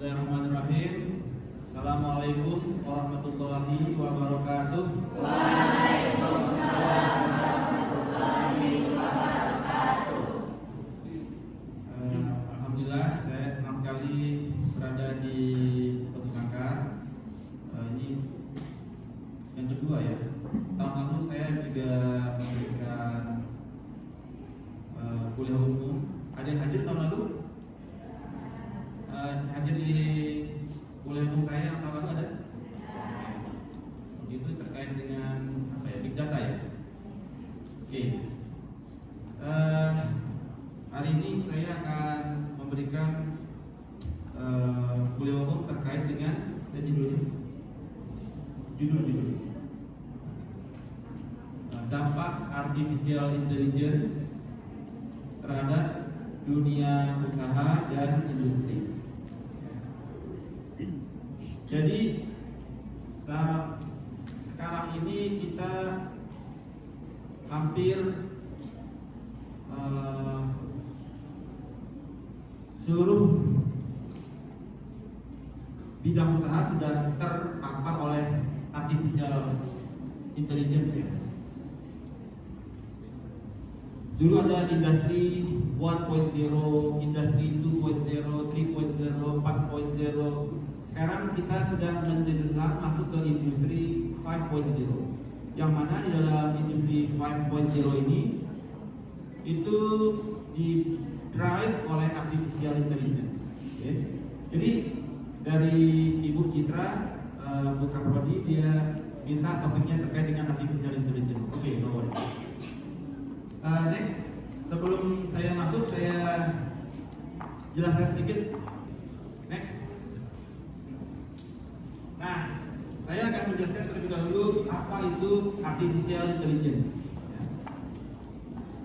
Bismillahirrahmanirrahim. Assalamualaikum warahmatullahi wabarakatuh. Waalaikumsalam warahmatullahi wabarakatuh. Alhamdulillah, saya senang sekali berada di Batu Sangkar. Ini yang kedua ya. Tahun lalu saya juga memberikan kuliah umum. Ada yang hadir tahun lalu? Hadir di kuliah umum saya tahun lalu ada? Itu terkait dengan apa ya? Big data ya. Oke. Hari ini saya akan memberikan kuliah umum terkait dengan judul dampak artificial intelligence terhadap dunia usaha dan industri. Jadi sekarang ini kita hampir seluruh bidang usaha sudah terpapar oleh artificial intelligence ya. Dulu ada industri 1.0, industri 2.0, 3.0, 4.0. Sekarang kita sudah menjelang masuk ke industri 5.0. Yang mana di dalam industri 5.0 ini itu di drive oleh artificial intelligence. Okay. Jadi dari Ibu Citra, Bu Kaprodi, dia minta topiknya terkait dengan artificial intelligence. Oke, no worries. Next, sebelum saya masuk, saya jelaskan sedikit. Next. Nah, saya akan menjelaskan terlebih dahulu apa itu artificial intelligence.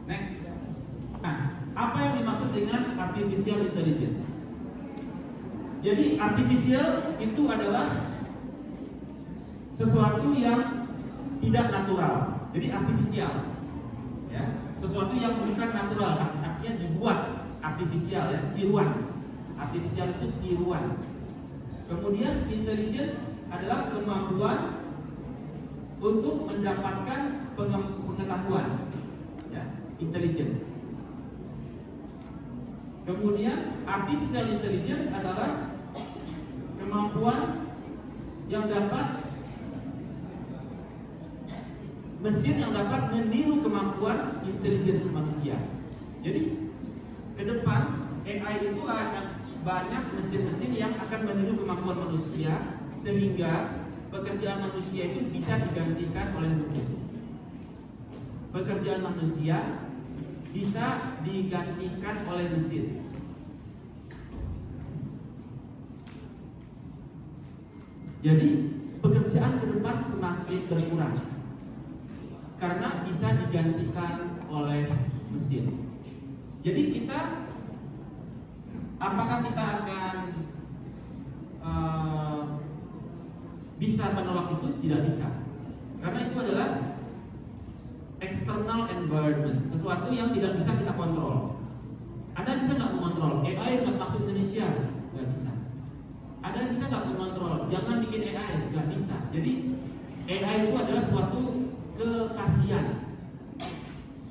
Next. Nah, apa yang dimaksud dengan artificial intelligence? Jadi artificial itu adalah sesuatu yang tidak natural. Jadi artificial, ya, sesuatu yang bukan natural, artinya dibuat artificial ya, tiruan. Artificial itu tiruan. Kemudian intelligence adalah kemampuan untuk mendapatkan pengetahuan, ya, intelligence. Kemudian artificial intelligence adalah kemampuan yang dapat mesin yang dapat meniru kemampuan intelligence manusia. Jadi ke depan AI itu akan banyak mesin-mesin yang akan meniru kemampuan manusia sehingga pekerjaan manusia itu bisa digantikan oleh mesin. Pekerjaan manusia bisa digantikan oleh mesin. Jadi pekerjaan ke depan semakin berkurang karena bisa digantikan oleh mesin. Jadi apakah kita akan bisa menolak itu? Tidak bisa, karena itu adalah external environment, sesuatu yang tidak bisa kita kontrol. Anda bisa nggak mengontrol AI nggak masuk Indonesia? Nggak bisa. Anda bisa nggak mengontrol jangan bikin AI? Nggak bisa. Jadi AI itu adalah suatu kepastian,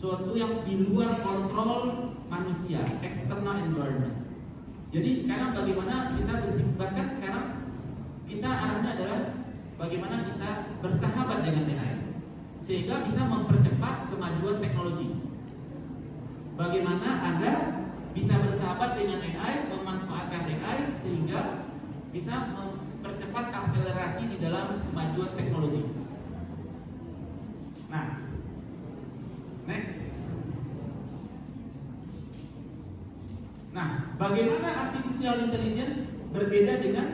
suatu yang di luar kontrol manusia, external environment. Jadi sekarang bagaimana kita bahkan sekarang kita arahnya adalah bagaimana kita bersahabat dengan AI sehingga bisa mempercepat kemajuan teknologi. Bagaimana Anda bisa bersahabat dengan AI, memanfaatkan AI sehingga bisa mempercepat akselerasi di dalam kemajuan teknologi. Nah, next. Nah, bagaimana artificial intelligence berbeda dengan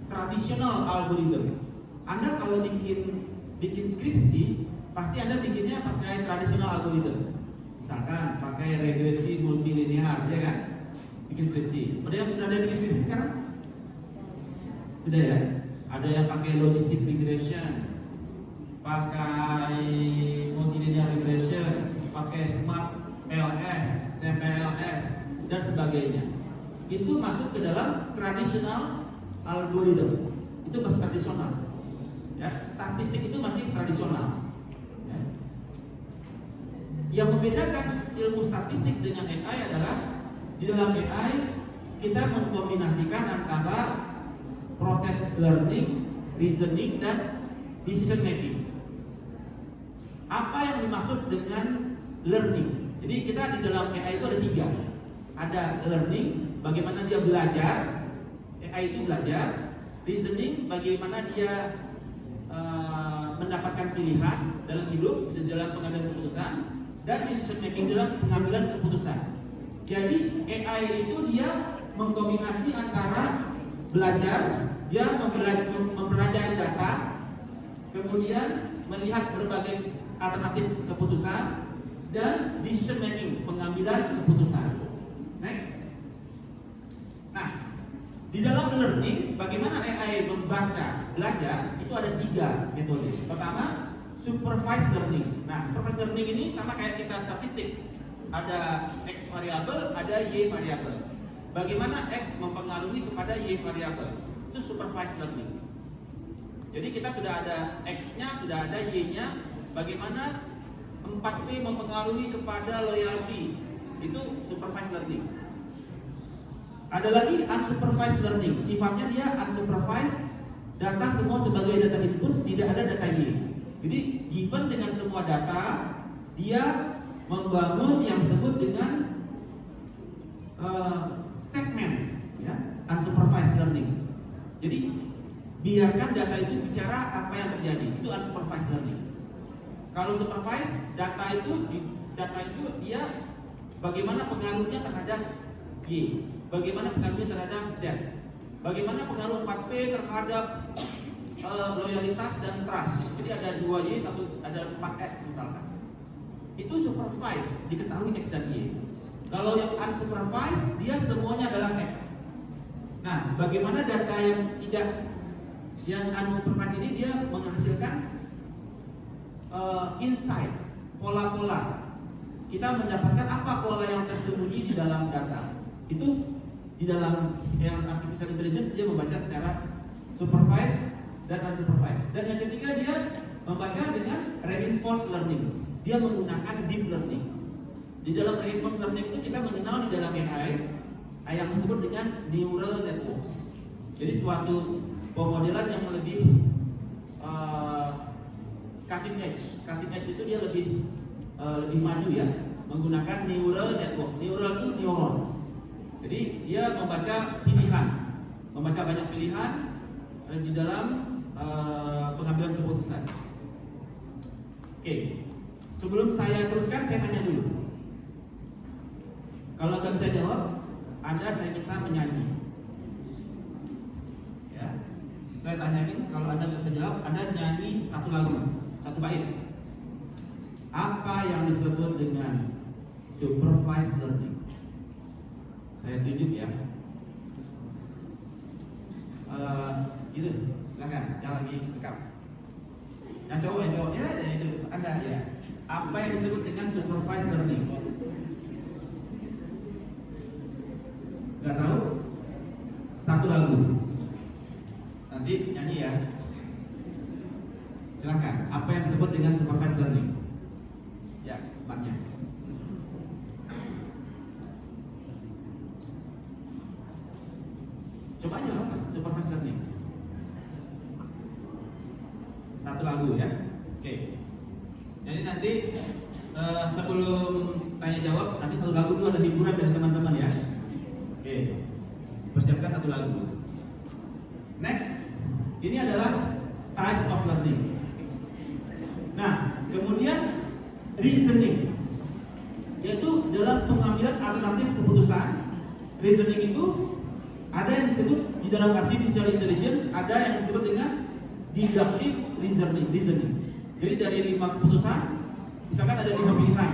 tradisional algorithm? Anda kalau bikin skripsi, pasti Anda bikinnya pakai tradisional algorithm. Misalkan pakai regresi multilinear, ya kan? Bikin skripsi. Sudah ada bikin skripsi sekarang? Sudah ya? Ada yang pakai logistic regression, pakai multilinear regression, pakai smart LS, CPLS, dan sebagainya. Itu masuk ke dalam traditional algoritma. Itu masih tradisional. Ya, statistik itu masih tradisional. Ya. Yang membedakan ilmu statistik dengan AI adalah di dalam AI kita mengkombinasikan antara proses learning, reasoning, dan decision making. Apa yang dimaksud dengan learning? Jadi kita di dalam AI itu ada 3. Ada learning, bagaimana dia belajar, AI itu belajar. Reasoning, bagaimana dia mendapatkan pilihan dalam hidup, dalam pengambilan keputusan. Dan decision making dalam pengambilan keputusan. Jadi AI itu dia mengkombinasi antara belajar, dia mempelajari data, kemudian melihat berbagai alternatif keputusan, dan decision making, pengambilan keputusan. Next. Nah, di dalam learning, bagaimana AI membaca, belajar, itu ada 3 metode. Pertama, supervised learning. Nah, supervised learning ini sama kayak kita statistik. Ada X variabel, ada Y variabel. Bagaimana X mempengaruhi kepada Y variabel? Itu supervised learning. Jadi kita sudah ada X-nya, sudah ada Y-nya. Bagaimana 4P mempengaruhi kepada loyalty? Itu supervised learning. Ada lagi unsupervised learning. Sifatnya dia unsupervised, data semua sebagai data input, tidak ada data Y. Jadi given dengan semua data, dia membangun yang disebut dengan segments, ya, unsupervised learning. Jadi biarkan data itu bicara apa yang terjadi, itu unsupervised learning. Kalau supervised, data itu dia bagaimana pengaruhnya terhadap Y, bagaimana pengaruhnya terhadap Z, bagaimana pengaruh 4P terhadap loyalitas dan trust. Jadi ada 2Y, ada 4X misalkan. Itu supervised, diketahui X dan Y. Kalau yang unsupervised, dia semuanya adalah X. Nah, bagaimana data yang unsupervised ini dia menghasilkan insights, pola-pola. Kita mendapatkan apa pola yang tersembunyi di dalam data. Itu di dalam yang artificial intelligence dia membaca secara supervised dan unsupervised. Dan yang ketiga dia membaca dengan reinforced learning. Dia menggunakan deep learning. Di dalam reinforced learning itu kita mengenal di dalam AI yang disebut dengan neural networks. Jadi suatu pemodelan yang lebih cutting edge. Cutting edge itu dia lebih maju ya, menggunakan neural network. Neural itu neuron. Jadi dia membaca pilihan, membaca banyak pilihan di dalam pengambilan keputusan. Oke, sebelum saya teruskan, saya tanya dulu. Kalau nggak bisa jawab, saya minta menyanyi. Ya, saya tanyain, kalau Anda nggak bisa jawab, Anda nyanyi satu lagu, satu bait. Apa yang disebut dengan supervised learning? Saya tunjuk ya. Gitu, silakan. Yang lagi sekam. Yang cowok ya itu Anda ya. Apa yang disebut dengan supervised learning? Gak tahu? Satu lagu. Nanti nyanyi ya. Silakan. Apa yang disebut dengan supervised learning? Ya, tempatnya. Coba aja supervised learning. Satu lagu ya. Oke. Jadi nanti sebelum tanya jawab, nanti satu lagu dulu ada hiburan dari teman-teman ya. Oke. Persiapkan satu lagu. Next, ini adalah types of learning. Nah, kemudian reasoning, yaitu dalam pengambilan alternatif keputusan. Reasoning itu ada yang disebut di dalam artificial intelligence, ada yang disebut dengan deductive reasoning. Jadi dari 5 keputusan, misalkan ada 5 pilihan.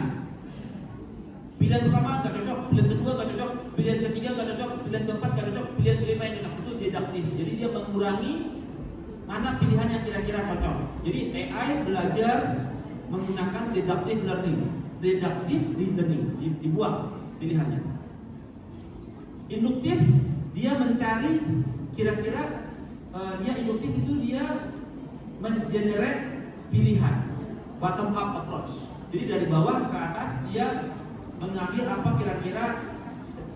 Pilihan pertama nggak cocok, pilihan kedua nggak cocok, pilihan ketiga nggak cocok, pilihan keempat nggak cocok, pilihan kelima yang cocok. Itu deductive. Jadi dia mengurangi mana pilihan yang kira-kira cocok. Jadi AI belajar menggunakan deductive learning, deductive reasoning, dibuang pilihannya. Induktif, dia mencari kira-kira dia induktif itu dia mengenerate pilihan, bottom up approach. Jadi dari bawah ke atas dia mengambil apa kira-kira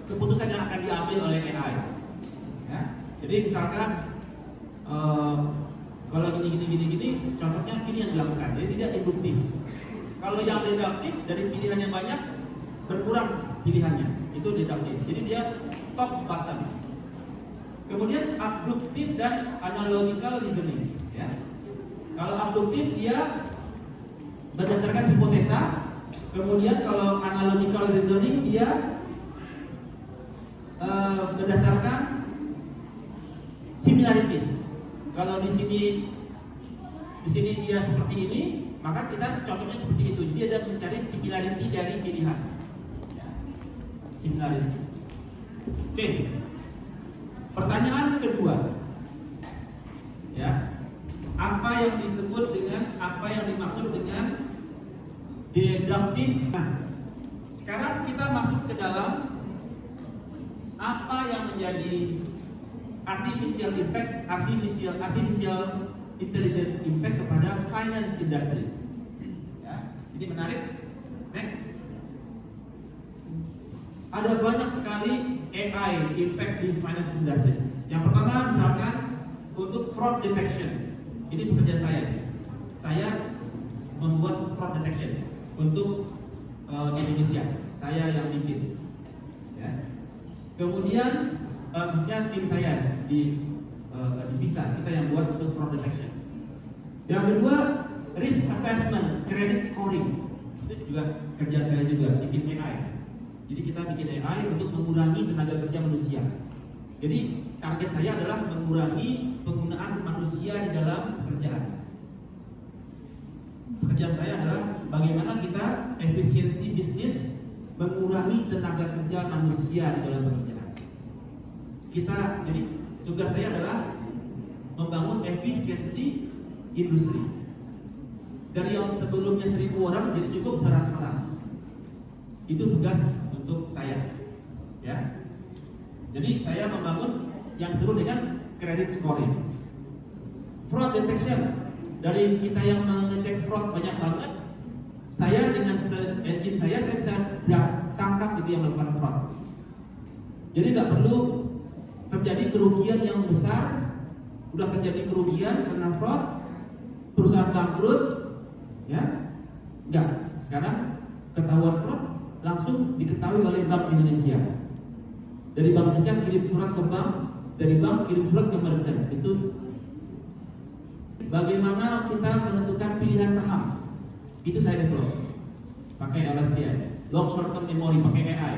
keputusan yang akan diambil oleh AI. Ya. Jadi misalkan kalau gini, contohnya ini yang dilakukan. Jadi tidak induktif. Kalau yang deduktif dari pilihan yang banyak berkurang pilihannya, itu deduktif. Jadi dia top bottom. Kemudian abduktif dan analogical reasoning. Ya. Kalau abduktif dia berdasarkan hipotesa. Kemudian kalau analogical reasoning dia berdasarkan similarities. Kalau di sini dia seperti ini, maka kita cocoknya seperti itu. Jadi ada mencari similarity dari pilihan. Similarity. Oke. Pertanyaan kedua. Ya. Apa yang disebut dengan apa yang dimaksud dengan deduktif? Nah, sekarang kita masuk ke dalam apa yang menjadi artificial intelligence impact kepada finance industries. Ya, ini menarik. Next. Ada banyak sekali AI impact di finance industries. Yang pertama misalkan untuk fraud detection. Ini pekerjaan saya. Saya membuat fraud detection untuk Indonesia. Saya yang bikin. Ya. Kemudian maksudnya tim saya di Visa, kita yang buat untuk fraud detection. Yang kedua, risk assessment, credit scoring. Itu juga kerjaan saya juga, bikin AI. Jadi kita bikin AI untuk mengurangi tenaga kerja manusia. Jadi target saya adalah mengurangi penggunaan manusia di dalam pekerjaan. Pekerjaan saya adalah bagaimana kita efisiensi bisnis mengurangi tenaga kerja manusia di dalam pekerjaan. Jadi tugas saya adalah membangun efisiensi industri. Dari yang sebelumnya 1.000 orang jadi cukup 100 orang. Itu tugas untuk saya. Ya. Jadi saya membangun yang disebut dengan credit scoring. Fraud detection. Dari kita yang mengecek fraud banyak banget, saya dengan engine saya bisa tangkap itu yang melakukan fraud. Jadi nggak perlu terjadi kerugian yang besar. Udah terjadi kerugian karena fraud, perusahaan bangkrut, ya, enggak. Sekarang ketahuan fraud langsung diketahui oleh Bank Indonesia. Dari Bank Indonesia kirim surat ke bank, dari bank kirim surat ke merchant. Itu bagaimana kita menentukan pilihan saham. Itu saya develop pakai LSTM, long short term memory, pakai AI.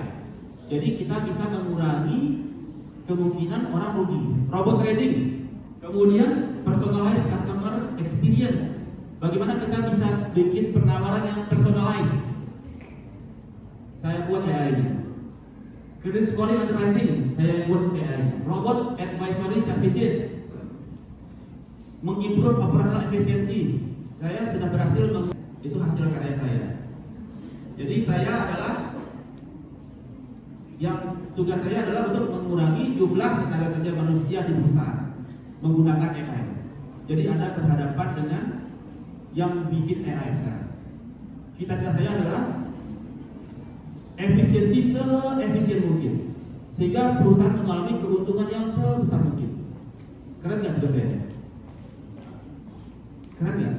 Jadi kita bisa mengurangi kemungkinan orang rugi. Robot trading, kemudian personalized customer experience. Bagaimana kita bisa bikin penawaran yang personalized. Saya buat AI. Credit scoring underwriting, saya buat AI. Robot advisory services, mengimprove operational efisiensi. Saya sudah berhasil itu hasil karya saya. Jadi saya adalah tugas saya adalah untuk mengurangi jumlah tenaga kerja manusia di perusahaan menggunakan AI. Jadi Anda berhadapan dengan yang bikin AI sekarang. Cita-cita saya adalah efisiensi se-efisien mungkin, sehingga perusahaan mengalami keuntungan yang sebesar mungkin. Keren nggak tugas saya? Keren nggak?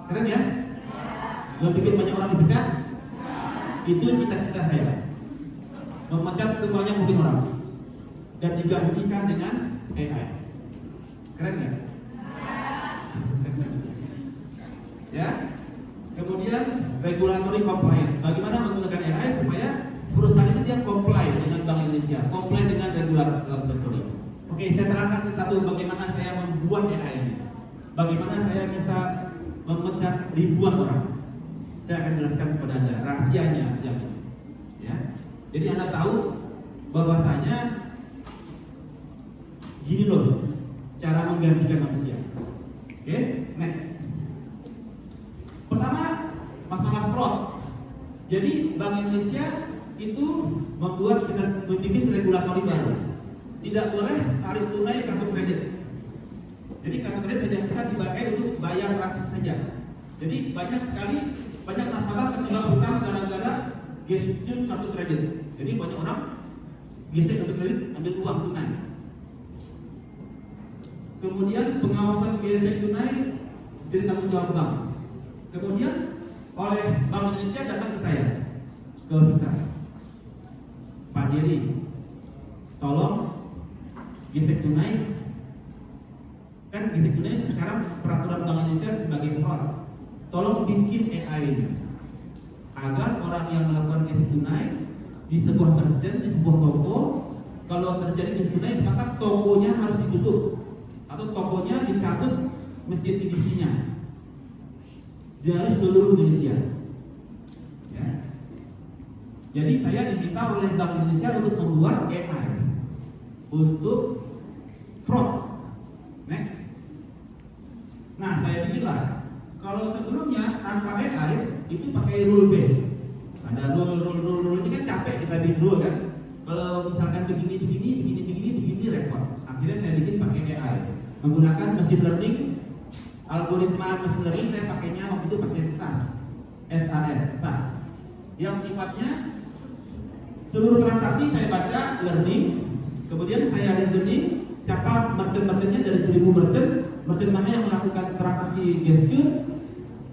Keren ya? Nggak bikin banyak orang dipecat? Itu cita-cita saya. Memecat sebanyak mungkin orang dan digantikan dengan AI. Keren nggak? Ya. Kemudian regulatory compliance. Bagaimana menggunakan AI supaya perusahaan itu dia comply dengan Bank Indonesia, comply dengan regulatory. Oke, saya terangkan satu bagaimana saya membuat AI ini. Bagaimana saya bisa memecat ribuan orang. Saya akan jelaskan kepada Anda rahasianya siang ini. Ya. Jadi Anda tahu bahwasanya gini loh cara menggantikan manusia. Oke, next. Pertama, masalah fraud. Jadi Bank Indonesia itu membuat regulatori baru. tidak boleh tarik tunai kartu kredit. Jadi kartu kredit hanya bisa dipakai untuk bayar transaksi saja. Jadi banyak nasabah terjebak hutang gara-gara gesture kartu kredit. Jadi banyak orang gesture kartu kredit ambil uang tunai. Kemudian pengawasan gesture tunai jadi tanggung jawab bank. Kemudian oleh Bank Indonesia datang ke saya, ke Visa, Pak Jerry, tolong gesek tunai, kan gesek tunai sekarang peraturan Bank Indonesia sebagai fraud, tolong bikin AI-nya agar orang yang melakukan gesek tunai di sebuah merchant, di sebuah toko, kalau terjadi gesek tunai maka tokonya harus ditutup atau tokonya dicabut mesin edisinya dari seluruh Indonesia. Ya. Jadi saya diminta oleh Bank Indonesia untuk membuat AI untuk fraud. Next. Nah, saya pikirlah kalau sebelumnya tanpa AI itu pakai rule base. Ada rule ini kan capek kita bikin rule kan. Kalau misalkan begini repot. Akhirnya saya bikin pakai AI menggunakan machine learning. Algoritma machine learning saya pakainya waktu itu pakai SAS, yang sifatnya seluruh transaksi saya baca learning, kemudian saya reasoning siapa merchant-merchantnya dari 1000 merchant mana yang melakukan transaksi gesture,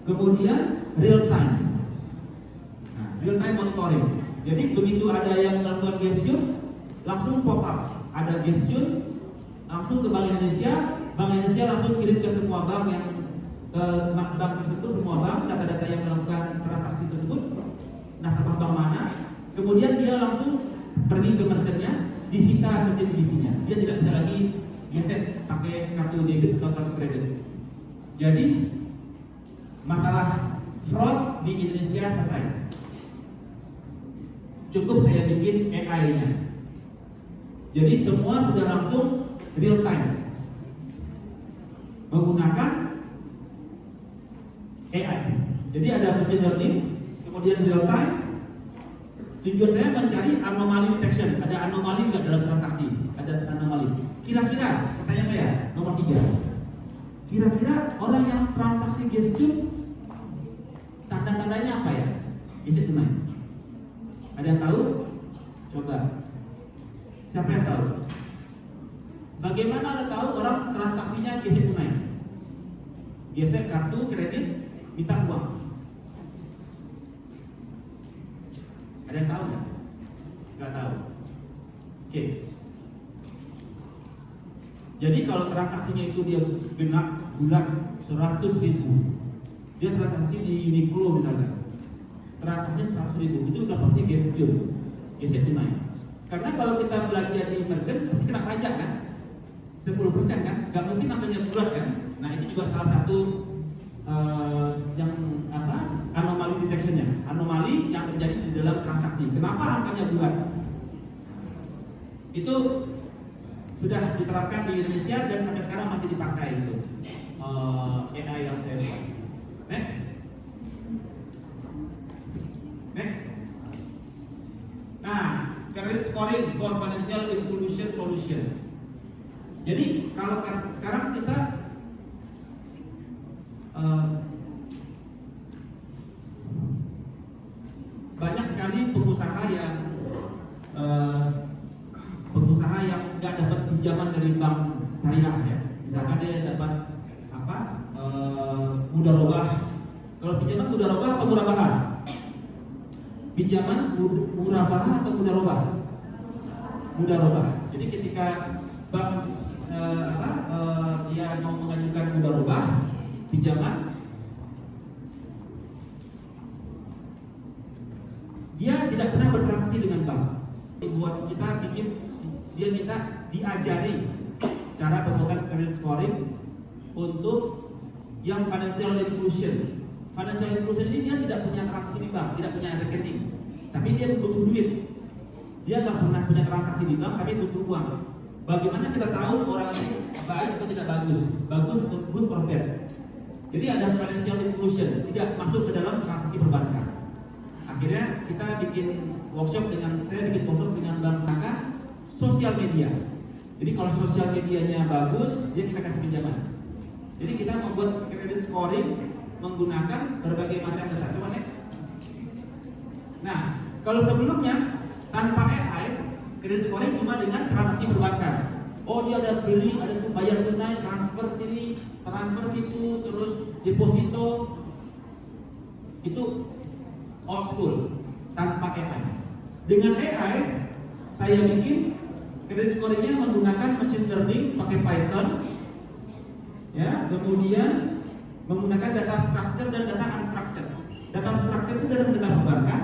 kemudian real time monitoring. Jadi begitu ada yang melakukan gesture langsung pop up ada gesture langsung ke Bank Indonesia langsung kirim ke semua bank yang bank tersebut, semua bank data-data yang melakukan transaksi tersebut, nasabah bank mana, kemudian dia langsung pergi ke merchantnya, disita mesin edisinya, dia tidak bisa lagi gesek pakai kartu debit atau kartu kredit. Jadi masalah fraud di Indonesia selesai. Cukup saya bikin AI-nya. Jadi semua sudah langsung real time menggunakan AI. Jadi ada machine learning, kemudian real time. Tujuan saya mencari anomali detection. Ada anomali nggak dalam transaksi? Ada anomali. Kira-kira, pertanyaan saya nomor 3. Kira-kira orang yang transaksi gesture tanda-tandanya apa ya? Gesture tunai. Ada yang tahu? Coba. Siapa yang tahu? Bagaimana Anda tahu orang transaksinya gesek tunai? Gesek kartu kredit, minta uang. Ada yang tahu nggak? Nggak tahu. Oke. Jadi kalau transaksinya itu dia genap bulan 100.000, dia transaksi di Uniqlo misalnya, transaksinya 100.000, itu udah pasti gesek tunai. Karena kalau kita belanja di merchant pasti kena pajak kan? 10% kan, nggak mungkin angkanya bulat kan. Nah itu juga salah satu yang anomali detectionnya, anomali yang terjadi di dalam transaksi. Kenapa angkanya bulat? Itu sudah diterapkan di Indonesia dan sampai sekarang masih dipakai itu AI yang saya buat. Next. Nah, credit scoring for financial inclusion solution. Jadi kalau sekarang kita banyak sekali pengusaha yang nggak dapat pinjaman dari bank syariah ya. Misalkan dia dapat mudharabah. Kalau pinjaman mudharabah atau murabahah? Pinjaman murabahah atau mudharabah? Mudharabah. Jadi ketika bank dia mau mengajukan mudharabah pinjaman, dia tidak pernah bertransaksi dengan bank. Buat kita dia minta diajari cara pembuatan credit scoring untuk yang financial inclusion. Financial inclusion ini dia tidak punya transaksi di bank, tidak punya rekening, tapi dia butuh duit. Dia nggak pernah punya transaksi di bank, tapi butuh uang. Bagaimana kita tahu orang itu baik atau tidak bagus? Bagus atau good or bad? Jadi ada financial inclusion, tidak masuk ke dalam transaksi perbankan. Akhirnya saya bikin workshop dengan Bank Saka sosial media. Jadi kalau sosial medianya bagus, dia kita kasih pinjaman. Jadi kita membuat credit scoring menggunakan berbagai macam data. Coba next. Nah, kalau sebelumnya tanpa AI, credit scoring cuma dengan transaksi perbankan. Oh, dia ada beli, ada bayar tunai, transfer sini, transfer situ, terus deposito. Itu old school, tanpa AI. Dengan AI, saya bikin credit scoringnya menggunakan machine learning, pakai Python, ya, kemudian menggunakan data structure dan data unstructured. Data structure itu dari data perbankan,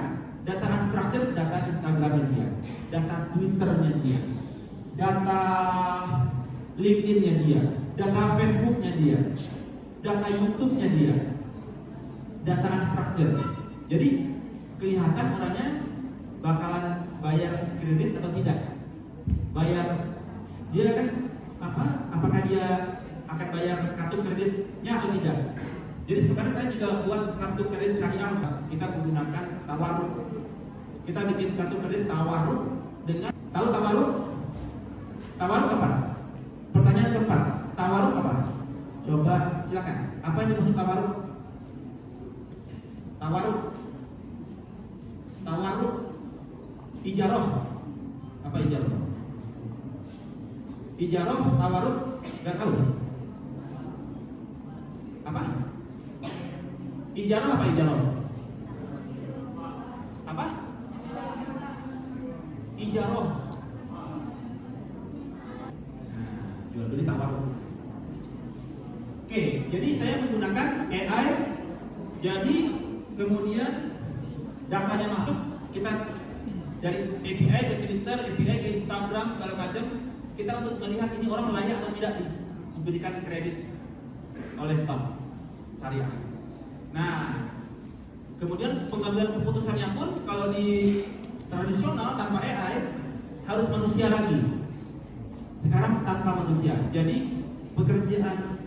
data unstructured data Instagramnya dia, data Twitternya dia, data LinkedIn-nya dia, data Facebook-nya dia, data YouTube-nya dia, data unstructured. Jadi kelihatan orangnya bakalan bayar kredit atau tidak. Bayar, dia kan apakah dia akan bayar kartu kreditnya atau tidak. Jadi sebenarnya saya juga buat kartu kredit syariah. Kita menggunakan tawarruk. Kita bikin kartu kredit tawarruk dengan, tahu tawarruk? Tawarruk apa? Pertanyaan keempat, tawarruk apa? Coba silakan. Apa yang dimaksud tawarruk? Tawarruk, tawarruk, ijaroh. Apa ijaroh? Ijaroh, tawarruk, nggak tahu. Apa? Ijaroh apa ijaroh? Apa? Ijaroh. Jual beli tawarruk. Oke, jadi saya menggunakan AI. Jadi kemudian datanya masuk, kita dari API ke Twitter, API ke Instagram, segala macam, kita untuk melihat ini orang layak atau tidak diberikan kredit oleh bank syariah. Nah, kemudian pengambilan keputusannya pun kalau di tradisional tanpa AI harus manusia lagi. Sekarang tanpa manusia. Jadi pekerjaan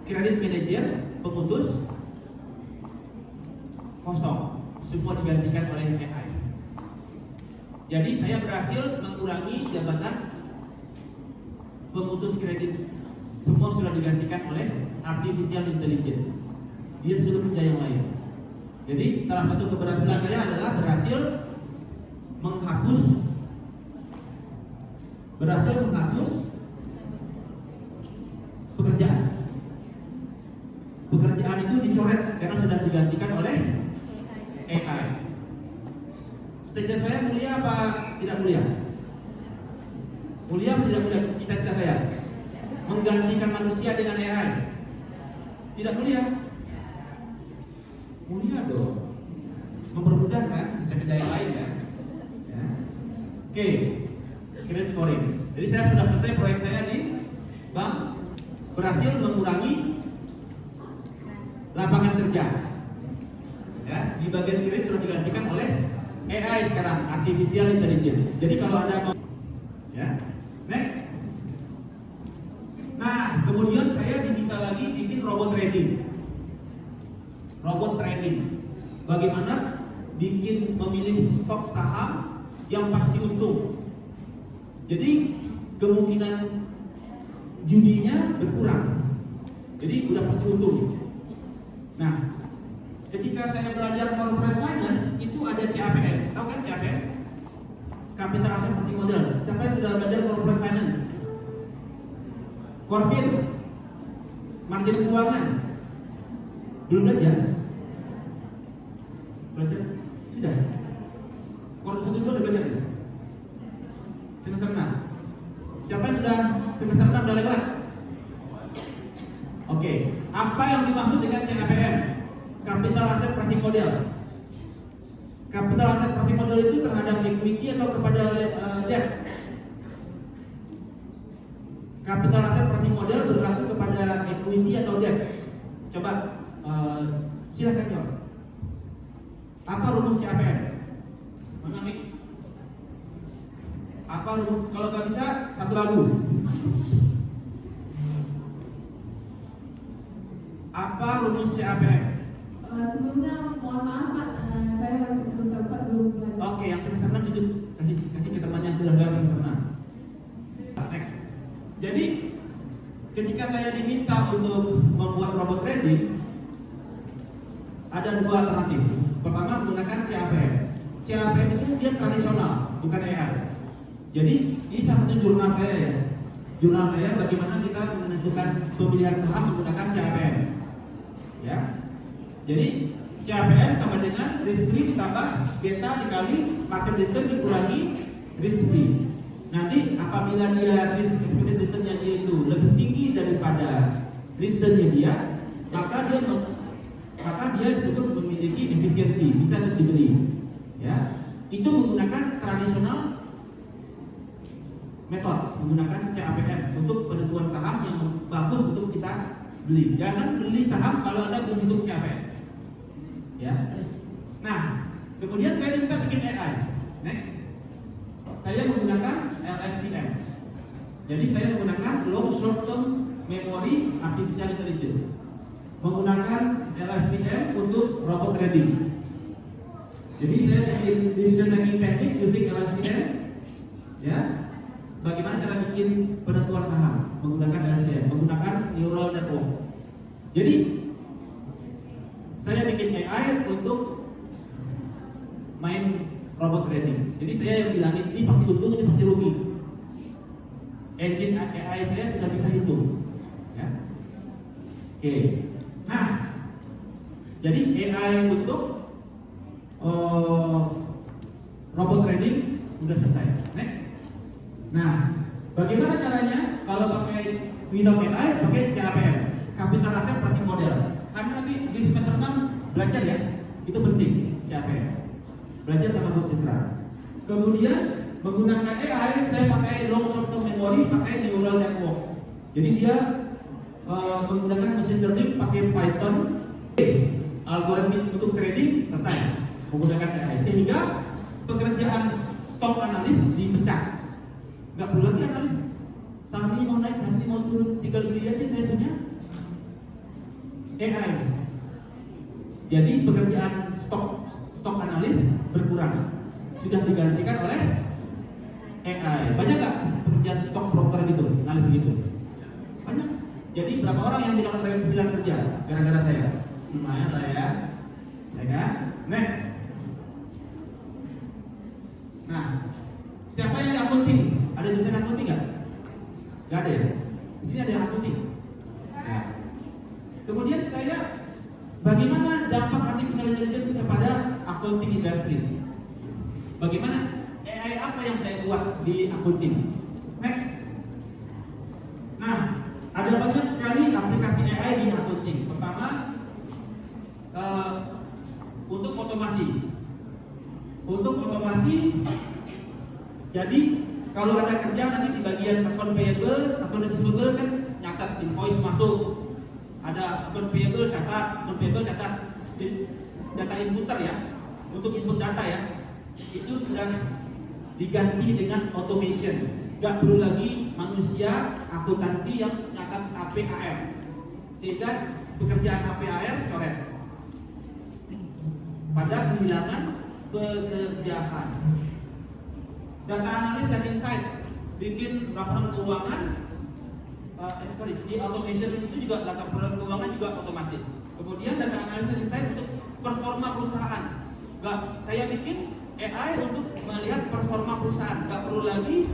kredit manager, pemutus kosong, semua digantikan oleh AI. Jadi saya berhasil mengurangi jabatan pemutus kredit. Semua sudah digantikan oleh artificial intelligence. Dia sudah kerja yang lain. Jadi salah satu keberhasilan saya adalah berhasil menghapus pekerjaan. Pekerjaan itu dicoret karena sudah digantikan oleh AI. Cita-cita saya mulia apa tidak mulia? Mulia atau tidak mulia cita-cita saya? Menggantikan manusia dengan AI. Tidak mulia? Mulia dong. Mempermudah kan? Bisa kerja yang lain kan? Ya. Oke, credit scoring. Jadi saya sudah selesai proyek saya di bank, berhasil mengurangi lapangan kerja. Ya, di bagian kredit sudah digantikan oleh AI sekarang, artificial intelligence. Jadi kalau Anda mau, ya, next. Nah, kemudian saya diminta lagi bikin robot trading. Robot trading. Bagaimana bikin memilih stok saham yang pasti untung. Jadi kemungkinan judinya berkurang. Jadi udah pasti untung. Nah, ketika saya belajar corporate finance itu ada CAPM. Tahu kan CAPM? Capital Asset Pricing Model. Siapa yang sudah belajar corporate finance? Corfin, margin keuangan, belum belajar? Belajar? Sudah? Corporate 1 2 udah belajar? Semester 6. Siapa yang sudah semester 6 udah lewat? Oke, apa yang dimaksud dengan CAPM? Capital Asset Pricing Model. Capital Asset Pricing Model itu terhadap equity atau kepada debt? Capital Asset Pricing Model berlaku kepada equity atau debt? Coba silakan jawab. Apa rumus CAPM? Mana nih? Apa rumus? Kalau nggak bisa, satu lagu. Apa rumus CAPM? Sebelumnya mohon maaf Pak, saya masih semester 4 belum belajar. Oke, yang semester 6 kasih ke teman yang sudah lewat semester 6. Jadi ketika saya diminta untuk membuat robot trading, ada dua alternatif. Pertama menggunakan CAPM. CAPM itu dia tradisional, bukan AI. Jadi ini salah satu jurnal saya ya. Jurnal saya bagaimana kita menentukan pemilihan saham menggunakan CAPM. Ya. Jadi CAPM sama dengan risk free ditambah beta dikali market return dikurangi risk free. Nanti apabila dia risk expected return-nya dia itu lebih tinggi daripada return-nya dia, maka dia disebut memiliki efisiensi, bisa dibeli. Ya, itu menggunakan tradisional metode, menggunakan CAPM untuk penentuan saham yang bagus untuk kita beli. Jangan beli saham kalau Anda belum hitung CAPM. Ya. Nah, kemudian saya minta bikin AI. Next. Saya menggunakan LSTM. Jadi saya menggunakan Long Short Term Memory Artificial Intelligence. Menggunakan LSTM untuk robot trading. Jadi saya bikin decision making techniques using LSTM. Ya. Bagaimana cara bikin penentuan saham menggunakan LSTM, menggunakan neural network. Jadi saya bikin AI untuk main robot trading. Jadi saya yang bilangin ini pasti untung, ini pasti rugi. Engine AI saya sudah bisa hitung. Ya. Oke. Nah, jadi AI untuk robot trading udah selesai. Next. Nah, bagaimana caranya kalau pakai without AI, pakai CAPM, Capital Asset Pricing Model. Karena nanti di semester 6 belajar ya, itu penting CAPM. Belajar sama Bu Citra. Kemudian menggunakan AI, saya pakai long short term memory, pakai neural network. Jadi dia menggunakan machine learning, pakai Python, algoritma untuk trading selesai menggunakan AI. Sehingga pekerjaan stock analis dipecah. Nggak perlu lagi analis. Saham ini mau naik, saham ini mau turun, tinggal beli aja saya punya AI. Jadi pekerjaan stok analis berkurang, sudah digantikan oleh AI. Banyak nggak pekerjaan stok broker gitu, analis begitu? Banyak. Jadi berapa orang yang bilang kerja gara-gara saya? Lumayan lah ya, ya kan? Next. Nah, siapa yang akunting? Ada jurusan akunting nggak? Nggak ada ya? Di sini ada yang akunting. Nah. Kemudian saya, bagaimana dampak artificial intelligence kepada accounting industries? Bagaimana AI apa yang saya buat di accounting? Next. Nah, ada banyak sekali aplikasi AI di accounting. Pertama, untuk otomasi. Untuk otomasi, jadi kalau ada kerja nanti di bagian account payable, account receivable kan nyatat invoice masuk. Ada account payable catat, data inputter ya, untuk input data ya, itu sudah diganti dengan automation. Gak perlu lagi manusia akuntansi yang nyatat APAR, sehingga pekerjaan APAR coret. Pada kehilangan pekerjaan. Data analis dan insight, bikin laporan keuangan. Di automation itu juga data keuangan juga otomatis. Kemudian data analysis insight untuk performa perusahaan. Saya bikin AI untuk melihat performa perusahaan. Gak perlu lagi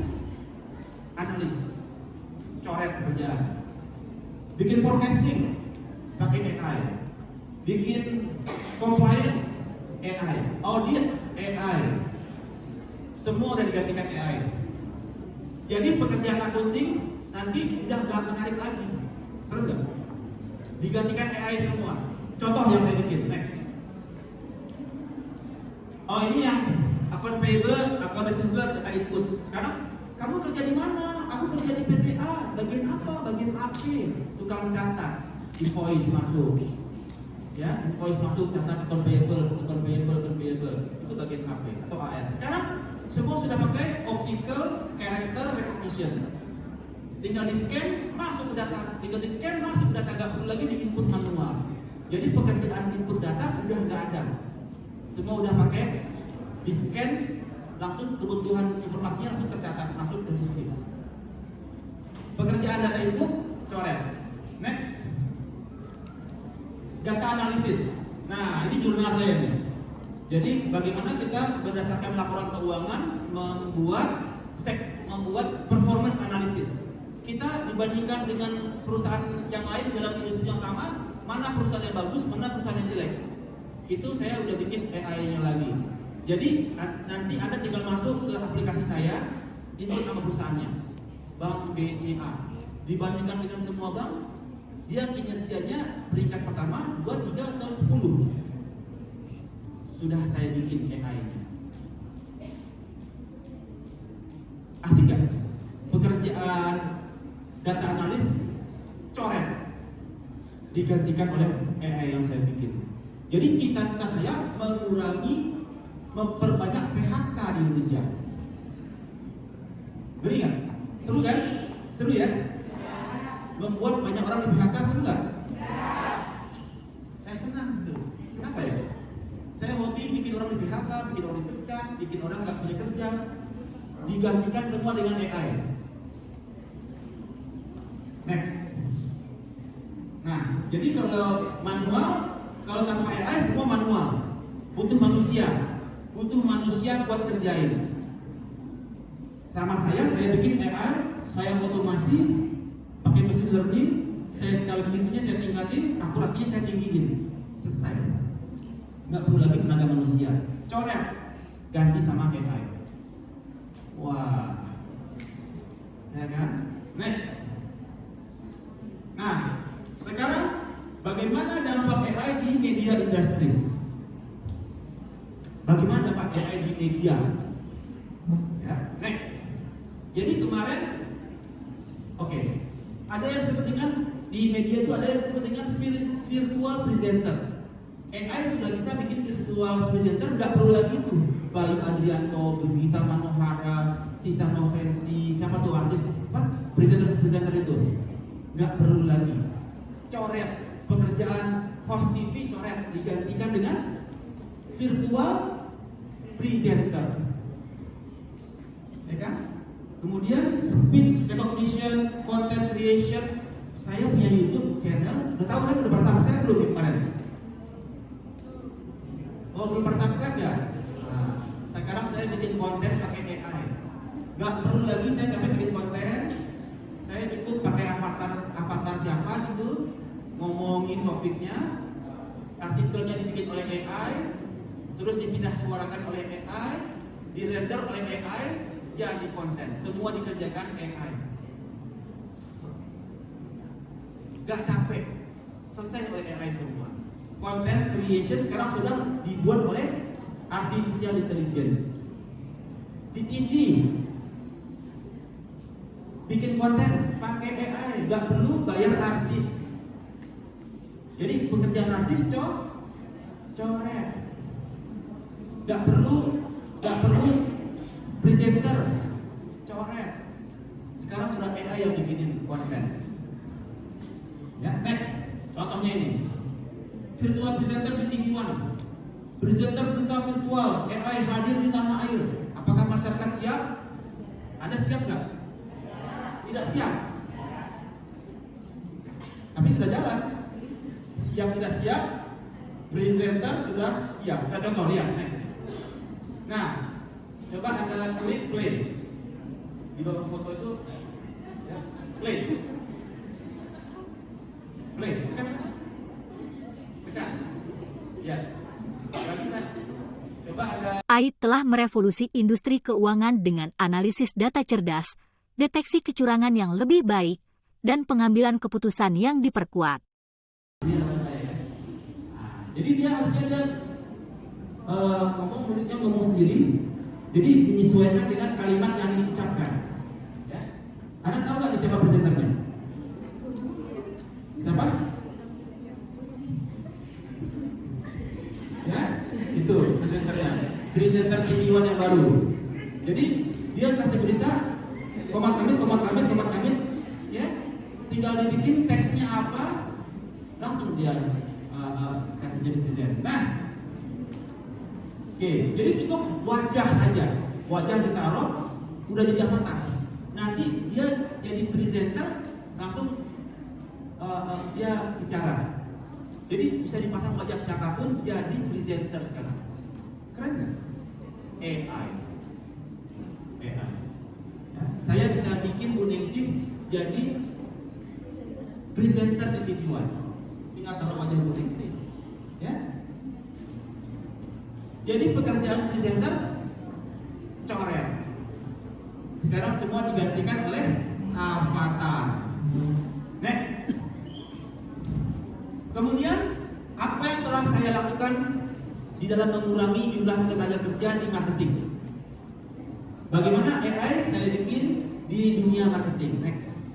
analis, coret kerjaan. Bikin forecasting pakai AI. Bikin compliance AI, audit AI. Semua udah digantikan AI. Jadi pekerjaan accounting nanti udah gak menarik lagi. Seru gak? Digantikan AI semua. Contoh yang saya bikin, next. Oh ini yang account payable, account receivable, data input. Sekarang kamu kerja di mana? Aku kerja di PTA. Bagian apa? Bagian AP. Tukang catat. Invoice masuk. Ya, invoice masuk, catat account payable. Itu bagian AP atau AR. Sekarang semua sudah pakai optical character recognition. Tinggal di scan masuk ke data, nggak perlu lagi di input manual. Jadi pekerjaan input data udah nggak ada, semua udah pakai di scan, langsung kebutuhan informasinya langsung tercatat, masuk ke sistem. Pekerjaan pekerjaan data input, coret. Next. Data analisis. Nah, ini jurnal saya nih. Jadi bagaimana kita berdasarkan laporan keuangan membuat performance analysis. Kita dibandingkan dengan perusahaan yang lain dalam industri yang sama, mana perusahaan yang bagus, mana perusahaan yang jelek. Itu saya udah bikin AI-nya lagi. Jadi nanti Anda tinggal masuk ke aplikasi saya, input nama perusahaannya, Bank BCA. Dibandingkan dengan semua bank, dia kinerjanya peringkat pertama, 2, 3, atau 10. Sudah saya bikin AI-nya. Asik gak? Pekerjaan data analis coret digantikan oleh AI yang saya bikin. Jadi cita-cita saya memperbanyak PHK di Indonesia. Beri nggak? Seru kan? Seru ya? Membuat banyak orang di PHK, seru nggak? Saya senang gitu. Kenapa ya? Saya hobi bikin orang di PHK, bikin orang dipecat, bikin orang nggak punya kerja, digantikan semua dengan AI. Next. Nah, jadi kalau manual, kalau tanpa AI semua manual. Butuh manusia buat kerjain. Sama saya bikin AI, saya otomasi, pakai machine learning, saya skala pintunya saya tingkatin, akurasinya saya tinggiin. Selesai. Nggak perlu lagi tenaga manusia. Coret, ganti sama AI. Wah, ya kan? Next. Nah, sekarang bagaimana dampak AI di media industries? Bagaimana dampak AI di media? Ya, next. Jadi kemarin, oke, ada yang disebut dengan di media itu ada yang disebut dengan virtual presenter. AI sudah bisa bikin virtual presenter, nggak perlu lagi tuh Bayu Adrianto, Gita Manohara, Tisa Novensi, siapa tuh artis apa? Presenter itu nggak perlu lagi. Coret, pekerjaan host TV coret digantikan dengan virtual presenter, ya kan? Kemudian speech recognition, content creation. Saya punya YouTube channel, udah tahu kan, udah pernah subscribe belum kemarin? Oh, belum pernah subscribe ya? Nah, sekarang saya bikin konten pakai AI. Gak perlu lagi saya capek bikin konten. Saya cukup pakai avatar siapa gitu, ngomongin topiknya, artikelnya dibikin oleh AI, terus dipindah suarakan oleh AI, dirender oleh AI, jadi konten. Semua dikerjakan AI. Gak capek, selesai oleh AI semua. Content creation sekarang sudah dibuat oleh artificial intelligence. Di TV bikin konten pakai AI, nggak perlu bayar artis. Jadi pekerjaan artis coret, nggak perlu presenter, coret. Sekarang sudah AI yang bikinin konten. Ya, next, contohnya ini. Virtual presenter di TV One, presenter berita virtual, AI hadir di tanah air. Apakah masyarakat siap? Anda siap nggak? Tidak siap. Tapi sudah jalan. Siap tidak siap, presenter sudah siap. Kita contoh, lihat next. Nah, coba Anda klik play. Di bawah foto itu, ya, play. Play, kan? Yes. Coba ada. AI telah merevolusi industri keuangan dengan analisis data cerdas, deteksi kecurangan yang lebih baik, dan pengambilan keputusan yang diperkuat. Ini nama saya ya. Nah, jadi dia harusnya mulutnya ngomong sendiri, jadi menyesuaikan dengan kalimat yang diucapkan. Ya. Anda tahu nggak siapa presenternya? Siapa? Ya, itu presenternya. Presenter TV One yang baru. Jadi dia kasih berita, komat kamit, ya. Tinggal dibikin teksnya apa, langsung dia kasih jadi present. Nah, oke, jadi cukup wajah saja, wajah ditaruh, udah jadi avatar. Nanti dia jadi presenter, langsung dia bicara. Jadi bisa dipasang wajah siapapun jadi presenter sekarang. Keren nggak? AI. Ya. Saya bisa bikin Bu Ningsih jadi presenter di TV One. Tinggal taruh wajah Bu Ningsih. Ya. Jadi pekerjaan presenter coret. Sekarang semua digantikan oleh avatar. Next. Kemudian apa yang telah saya lakukan di dalam mengurangi jumlah tenaga kerja di marketing? Bagaimana AI saya bikin di dunia marketing? Next.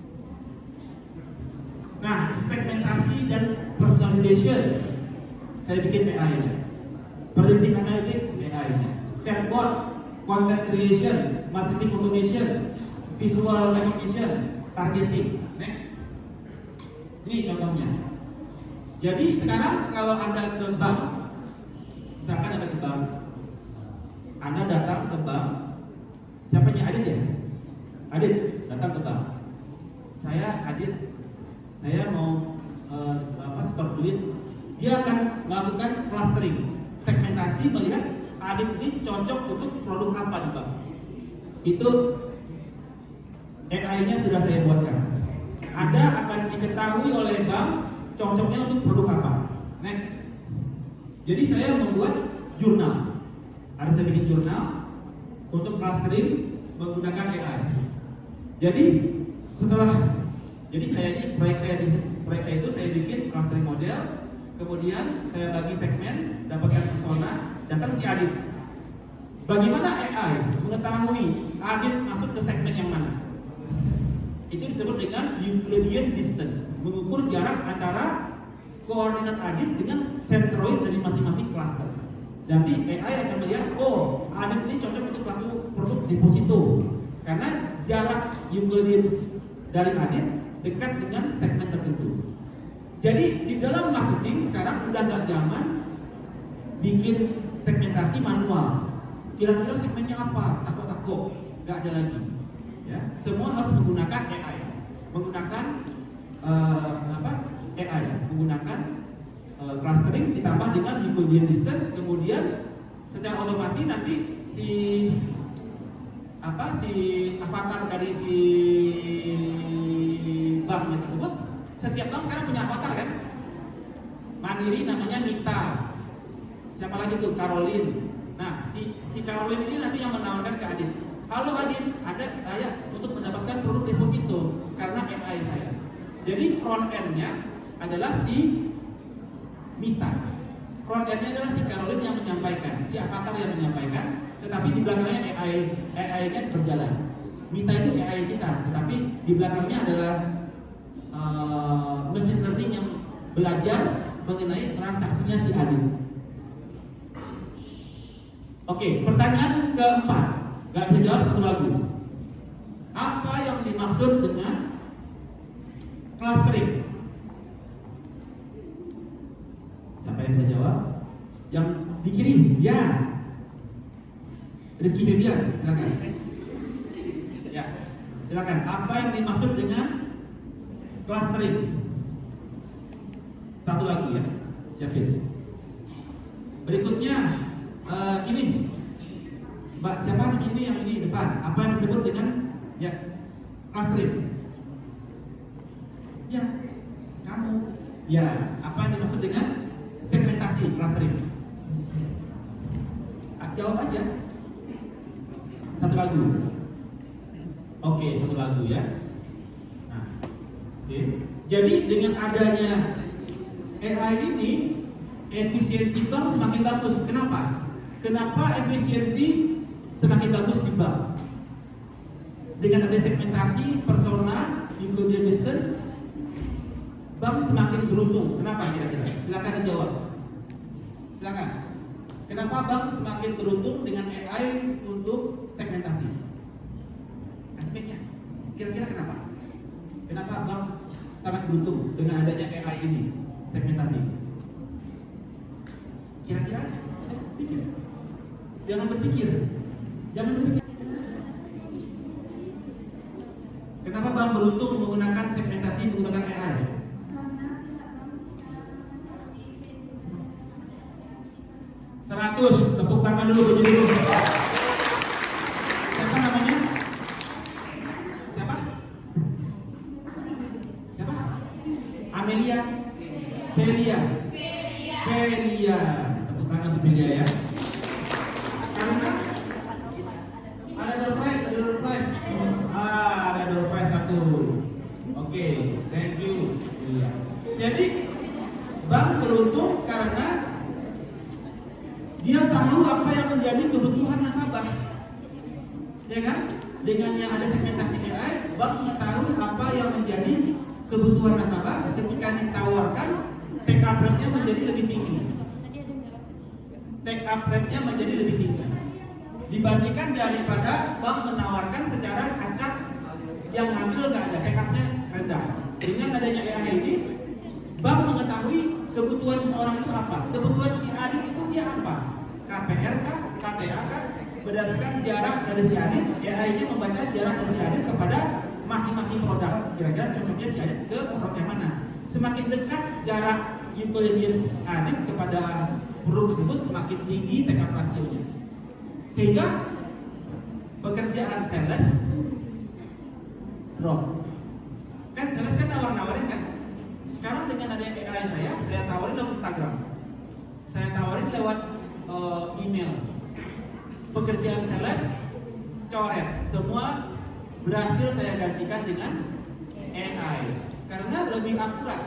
Nah, segmentasi dan personalization saya bikin AI-nya. Predictive analytics AI-nya. Chatbot, content creation, marketing automation, visual recognition, targeting. Next. Ini contohnya. Jadi sekarang kalau Anda ke bank, misalkan Anda ke bank, Anda datang ke bank, siapanya Adit ya? Adit datang ke bank. Saya Adit, saya mau store duit. Dia akan melakukan clustering, segmentasi melihat Adit ini cocok untuk produk apa di bank. Itu AI-nya sudah saya buatkan. Anda akan diketahui oleh bank cocoknya untuk produk apa. Next. Jadi saya membuat jurnal. Ada saya bikin jurnal untuk clustering menggunakan AI. Jadi proyek saya itu saya bikin clustering model, kemudian saya bagi segmen, dapatkan persona, datang si Adit. Bagaimana AI mengetahui Adit masuk ke segmen yang mana? Itu disebut dengan Euclidean distance, mengukur jarak antara koordinat Adit dengan centroid dari masing-masing cluster. Nanti AI akan melihat, oh Adit ini cocok untuk satu produk deposito karena jarak Euclidean dari Adit dekat dengan segmen tertentu. Jadi di dalam marketing sekarang udah nggak zaman bikin segmentasi manual. Kira-kira segmennya apa? Tako-tako, nggak ada lagi. Ya, semua harus menggunakan AI, menggunakan AI, menggunakan clustering ditambah dengan Euclidean distance, kemudian secara otomasi nanti si avatar dari si banknya tersebut, setiap bank sekarang punya avatar kan? Mandiri namanya Mita, siapa lagi tuh? Caroline. Nah, si Caroline ini nanti yang menawarkan ke Adit. Halo Adit, Anda saya untuk mendapatkan produk deposito karena AI saya. Jadi front end-nya adalah si Mita. Front end-nya adalah si Caroline yang menyampaikan, si avatar yang menyampaikan, tetapi di belakangnya AI-nya berjalan. Mita itu AI kita, tetapi di belakangnya adalah machine learning yang belajar mengenai transaksinya si Adit. Oke, pertanyaan keempat. Gak bisa jawab satu lagu. Apa yang dimaksud dengan clustering? Siapa yang bisa jawab? Yang di kiri, ya. Rizky Febian, silakan. Ya, silakan. Apa yang dimaksud dengan clustering? Satu lagi ya, siapin. Berikutnya, ini. Mbak, siapa ini yang ini depan? Apa yang disebut dengan clustering? Ya, kamu. Ya, apa yang dimaksud dengan segmentasi clustering? Jawab aja. Satu lagu. Oke, satu lagu ya. Nah, oke. Jadi dengan adanya AI ini, efisiensi bank semakin bagus. Kenapa? Kenapa efisiensi semakin bagus di bank? Dengan ada segmentasi, persona, Euclidean distance, bank semakin beruntung. Kenapa kira-kira? Silakan dijawab. Silakan. Kenapa bank semakin beruntung dengan AI untuk segmentasi? Aspeknya. Kira-kira kenapa? Kenapa bank sangat beruntung dengan adanya AI ini, segmentasi? Kira-kira? Pikir. Jangan berpikir. Jangan berpikir. Kenapa bank beruntung menggunakan segmentasi Kaktus. Tepuk tangan dulu baju dulu. Siapa namanya? Siapa? Siapa? Amelia. Velia. Tepuk tangan untuk Velia ya. Karena ada door prize. Ada door prize satu. Oke, thank you. Velia. Jadi bank beruntung karena dia tahu apa yang menjadi kebutuhan nasabah, ya kan? Dengan yang ada segmentasi AI, bank mengetahui apa yang menjadi kebutuhan nasabah. Ketika ditawarkan, take up rate-nya menjadi lebih tinggi. Take up rate-nya menjadi lebih tinggi dibandingkan daripada bank menawarkan secara acak yang ngambil nggak ada, take up-nya rendah. Dengan adanya AI ini, bank mengetahui kebutuhan seseorang itu apa, kebutuhan si adik itu dia apa, KPR kah, KTA kah, berdasarkan jarak dari si adik, AI-nya membaca jarak dari si adik kepada masing-masing produk, kira-kira cocoknya si adik ke produk yang mana. Semakin dekat jarak intelligence adik kepada produk tersebut, semakin tinggi take up rasionya. Sehingga pekerjaan sales drop. Kan sales kan nawar-nawarin kan. Sekarang dengan adanya AI saya tawarin lewat Instagram, saya tawarin lewat email. Pekerjaan sales coret, semua berhasil saya gantikan dengan AI karena lebih akurat.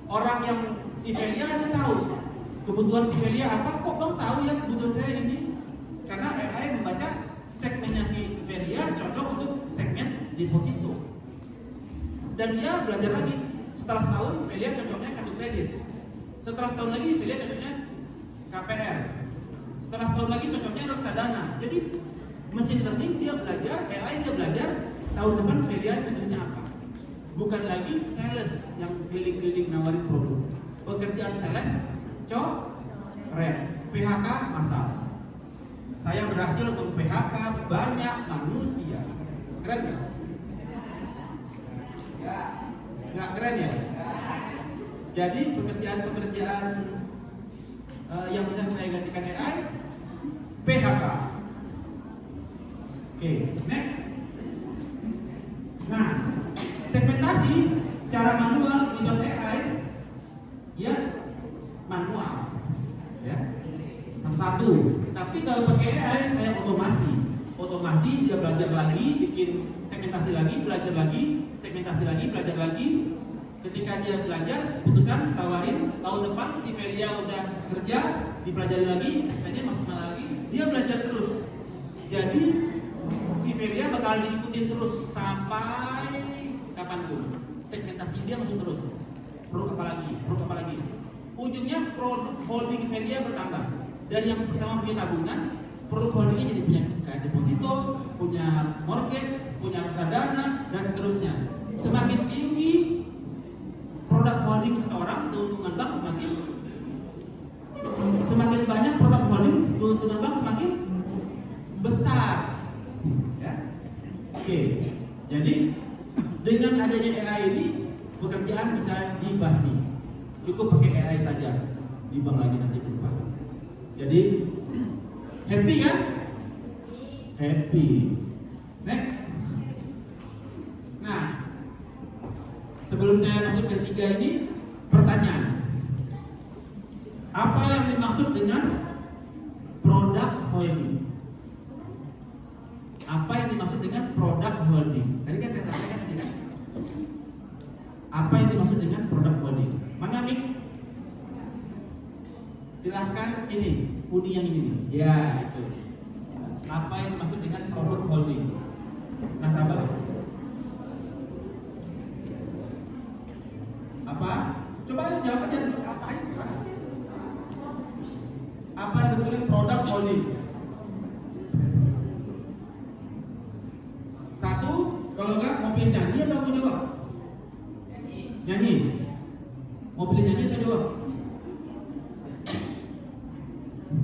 Orang yang si Velia kan tahu kebutuhan si Velia apa, kok bang tahu ya kebutuhan saya ini? Karena AI membaca segmennya si Velia cocok untuk segmen deposito. Dan dia belajar lagi. Setelah setahun, Velia cocoknya kartu kredit. Setelah setahun lagi, Velia cocoknya KPR. Setelah setahun lagi, cocoknya reksadana. Jadi, mesin learning dia belajar, AI dia belajar, tahun depan Velia cocoknya apa. Bukan lagi sales yang keliling-keliling nawarin produk. Pekerjaan sales, coret. PHK masal. Saya berhasil mem-PHK banyak manusia. Keren nggak? Nggak keren ya? Jadi pekerjaan-pekerjaan yang bisa saya gantikan AI, PHK. Oke, next. Nah, segmentasi cara manual dengan AI, ya manual, ya satu-satu. Tapi kalau pakai AI saya otomasi dia belajar lagi, bikin segmentasi lagi, belajar lagi, segmentasi lagi, belajar lagi. Ketika dia belajar, putusan tawarin tahun depan si Velia udah kerja, dipelajari lagi, segmentasinya masuk lagi, dia belajar terus. Jadi si Velia bakal diikutin terus sampai kapanpun. Segmentasi dia masuk terus. Produk apa lagi. Ujungnya produk holding Velia bertambah. Dari yang pertama punya tabungan, produk holdingnya jadi punya kayak deposito, punya mortgage, punya reksadana, dan seterusnya. Semakin tinggi produk holding seseorang, keuntungan bank semakin banyak produk holding, keuntungan bank semakin besar. Ya. Oke. Jadi dengan adanya AI ini pekerjaan bisa dibasmi. Cukup pakai AI saja. Di bank lagi nanti berubah. Jadi happy kan? Happy. Next. Nah, sebelum saya masuk ke ketiga ini, pertanyaan. Apa yang dimaksud dengan product holding? Apa yang dimaksud dengan product holding? Tadi kan saya sampaikan tadi kan? Apa yang dimaksud dengan product holding? Mana Mik? Silahkan ini, uni yang ini. Ya, itu. Apa yang dimaksud dengan product holding? Nasabah. Apa? Coba jawab aja. Apa aja? Apa yang disebut product holding? Satu, kalau enggak mau pilih nyanyi atau mau jawab? Nyanyi. Mau pilih nyanyi atau jawab?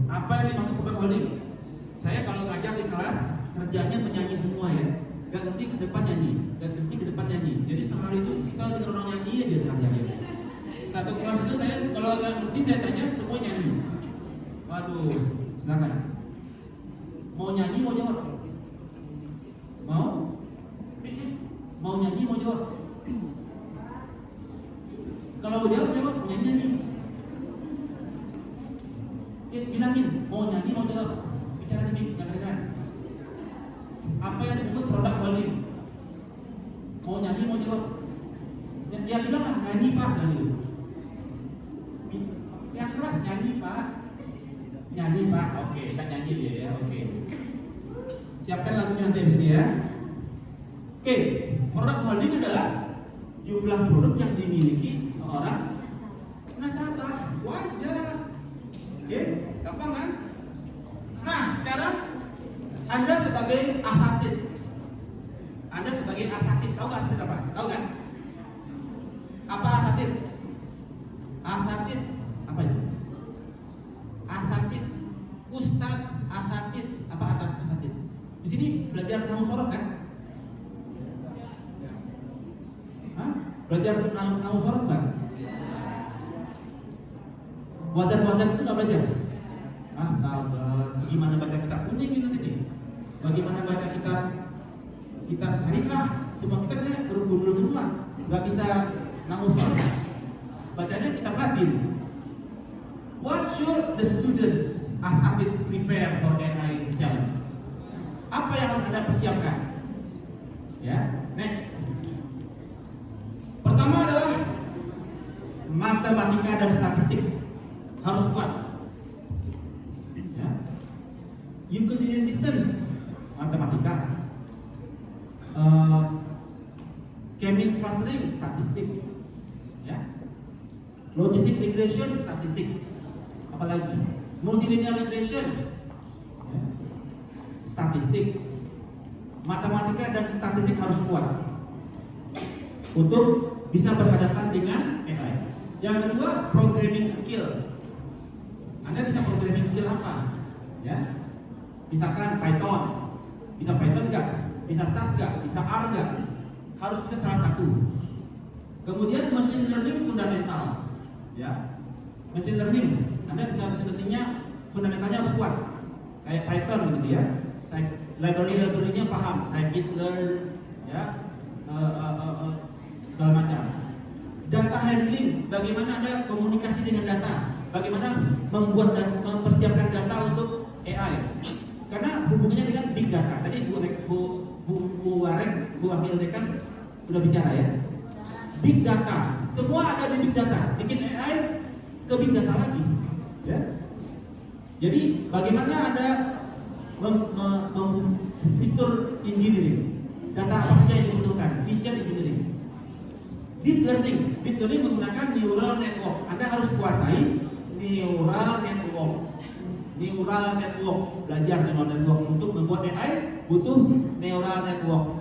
Apa yang dimaksud product holding? Saya kalau ngajar di kelas kerjanya menyanyi semua ya. Gak ngerti ke depan nyanyi, gak ngerti ke depan nyanyi. Jadi sehari itu kita dengar orang nyanyi aja sehari-hari. Satu kelas itu saya kalau nggak ngerti saya tanya semua nyanyi. Waduh, silakan. Mau nyanyi, mau jawab? Mau? Mau nyanyi, mau jawab? Kalau mau jawab, jawab. Nyanyi. Bilangin, mau nyanyi, mau jawab. Bicara ini, jangan. Apa yang disebut produk holding? Mau nyanyi, mau jawab? Ya bilang lah, nyanyi Pak. Yang keras, nyanyi Pak. Nyanyi Pak, oke, kita nyanyi dia ya, oke. Siapkan lagunya nanti di sini ya. Oke, produk holding adalah jumlah produk yang dimiliki seorang nasabah. Wajar. Oke, gampang kan? Nah, sekarang Anda sebagai asatid. Anda sebagai asatid, tahu nggak asatid apa? Tahu kan? Apa asatid? Asatid apa itu? Asatid, ustadz, asatid, apa atas asatid? Di sini belajar nahu sorof kan? Hah? Belajar nahu sorof kan? Wazan-wazan itu nggak belajar? Astaga, gimana baca kitab kuning ini nanti nih? Bagaimana baca kitab syariah? Semua kitabnya bergundul semua, nggak bisa nahu sorof. Bacanya kitab Latin. What should the students asatids prepare for AI challenge? Apa yang harus Anda persiapkan? Ya, next. Pertama adalah matematika dan statistik harus kuat. Ya. Euclidean distance matematika, Chemins clustering statistik, ya. Logistic regression statistik, apalagi multilinear regression, ya. Statistik, matematika dan statistik harus kuat untuk bisa berhadapan dengan AI. Yang kedua, programming skill. Anda bisa programming skill apa? Ya, misalkan Python, bisa Python nggak? Bisa SAS nggak? Bisa R nggak? Harus bisa salah satu. Kemudian machine learning fundamental, ya, machine learning. Anda bisa machine learningnya fundamentalnya harus kuat, kayak Python gitu ya. Library-nya paham, scikit-learn, ya, segala macam. Data handling, bagaimana Anda komunikasi dengan data, bagaimana membuat dan mempersiapkan data untuk AI. Karena hubungannya dengan big data. Tadi Bu Wakil Dekan sudah bicara ya. Big data, semua ada di big data. Bikin AI ke big data lagi, ya. Jadi bagaimana Anda fitur engineering, data apa saja yang dibutuhkan, feature engineering. Deep learning menggunakan neural network. Anda harus kuasai neural network. Belajar neural network untuk membuat AI butuh neural network.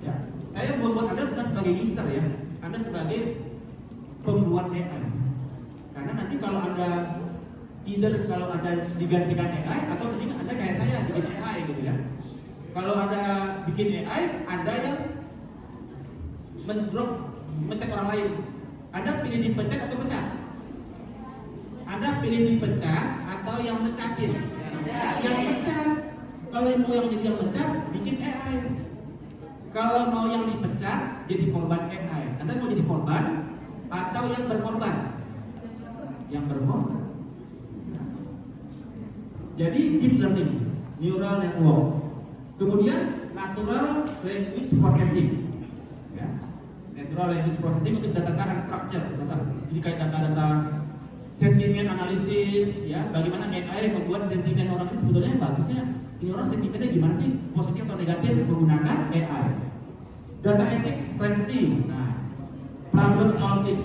Ya, saya membuat Anda bukan sebagai user ya, Anda sebagai pembuat AI. Karena nanti kalau Anda kalau Anda digantikan AI atau mending Anda kayak saya bikin AI gitu ya. Kalau Anda bikin AI, Anda yang mencet orang lain. Anda pilih dipecat atau pecat? Anda pilih dipecat atau yang mencatin? Yang pecat. Kalau mau yang jadi yang mencat, bikin AI. Kalau mau yang dipecat, jadi korban AI. Anda mau jadi korban atau yang berkorban? Yang berkorban. Jadi deep learning, neural network. Kemudian natural language processing. Ya. Natural language processing untuk data structure. Jadi kayak data-data sentimen analisis, ya. Bagaimana AI membuat sentimen orang ini sebetulnya bagusnya. Ini orang sentimennya gimana sih? Positif atau negatif menggunakan AI. Data ethics, privacy. Nah, problem solving.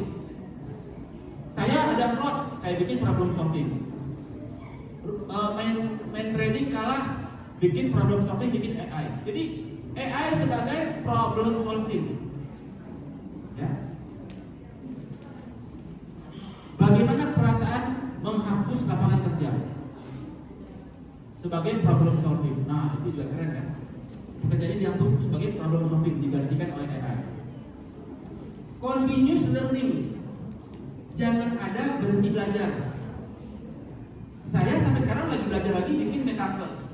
Saya ada fraud, saya bikin problem solving. Main trading kalah, bikin problem solving, bikin AI. Jadi AI sebagai problem solving. Ya. Bagaimana perasaan menghapus lapangan kerja sebagai problem solving. Nah, itu juga keren kan? Pekerjaan ini dihapus sebagai problem solving, digantikan oleh AI. Continuous learning. Jangan ada berhenti belajar. Saya sampai sekarang lagi belajar lagi bikin metaverse.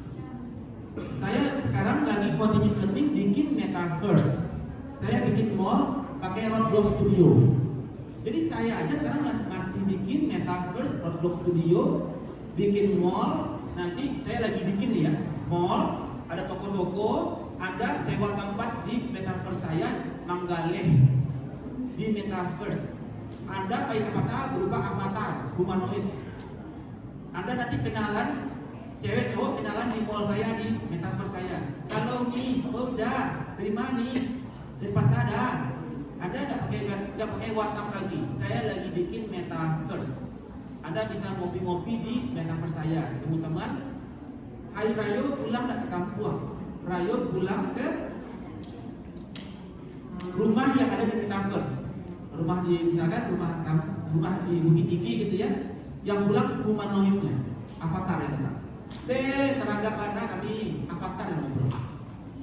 Saya sekarang lagi continuous learning bikin metaverse. Saya bikin mall pakai Roblox Studio. Jadi saya aja sekarang masih bikin metaverse, Roblox Studio, bikin mall. Nanti saya lagi bikin ya, mall, ada toko-toko, ada sewa tempat di metaverse saya, Manggaleh di metaverse. Anda pakai kapal berupa avatar, humanoid. Anda nanti kenalan, cewek cowok kenalan di mall saya, di metaverse saya. Kalau nih, oh udah, terima nih, dari Pasada. Anda nggak pakai WhatsApp lagi. Saya lagi bikin metaverse. Anda bisa ngopi-ngopi di metaverse saya, ketemu teman. Hari Rayo pulang nggak ke kampung, Rayo pulang ke rumah yang ada di metaverse. Rumah di misalkan rumah di Bukit Tinggi gitu ya, yang pulang humanoidnya, avatar ya sekarang. Tenaga Anda kami avatar yang ngobrol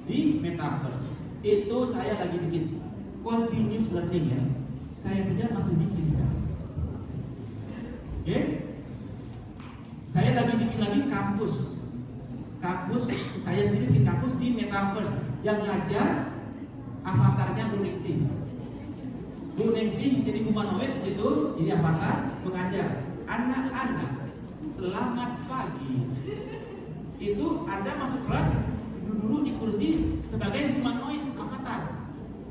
di metaverse. Itu saya lagi bikin continuous learning ya. Saya saja masih bikin sekarang. Oke? Saya lagi bikin lagi kampus. Kampus saya sendiri bikin kampus di metaverse yang ngajar avatarnya Bu Ningsih. Bu Ningsih jadi humanoid situ, jadi avatar mengajar anak-anak. Selamat pagi. Itu Anda masuk kelas duduk di kursi sebagai humanoid avatar.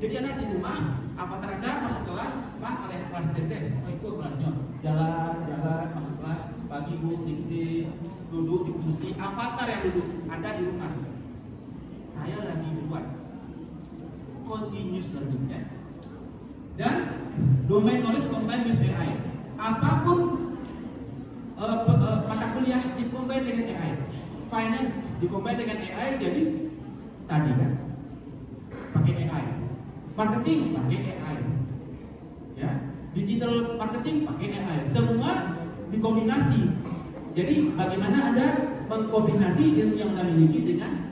Jadi Anda di rumah, avatar Anda masuk kelas, Pak oleh kelas teteh, ikut kelasnya. Jalan masuk kelas, pagi Bu Ningsih duduk di kursi, avatar yang duduk, Anda di rumah. Saya lagi buat continuous learning ya. Dan domain knowledge combined with AI. Apapun mata kuliah dikombin dengan AI. Finance dikombin dengan AI, jadi tadi kan pakai AI. Marketing pakai AI. Ya, digital marketing pakai AI. Semua dikombinasi. Jadi bagaimana Anda mengkombinasi ilmu yang Anda miliki dengan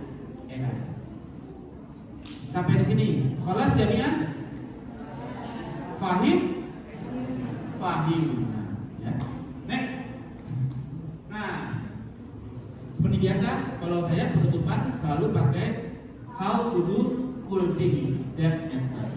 AI. Sampai di sini. Khalas jami'an? Fahim? Fahim. Ya. Next. Nah, seperti biasa, kalau saya penutupan selalu pakai how to do cool things that matter.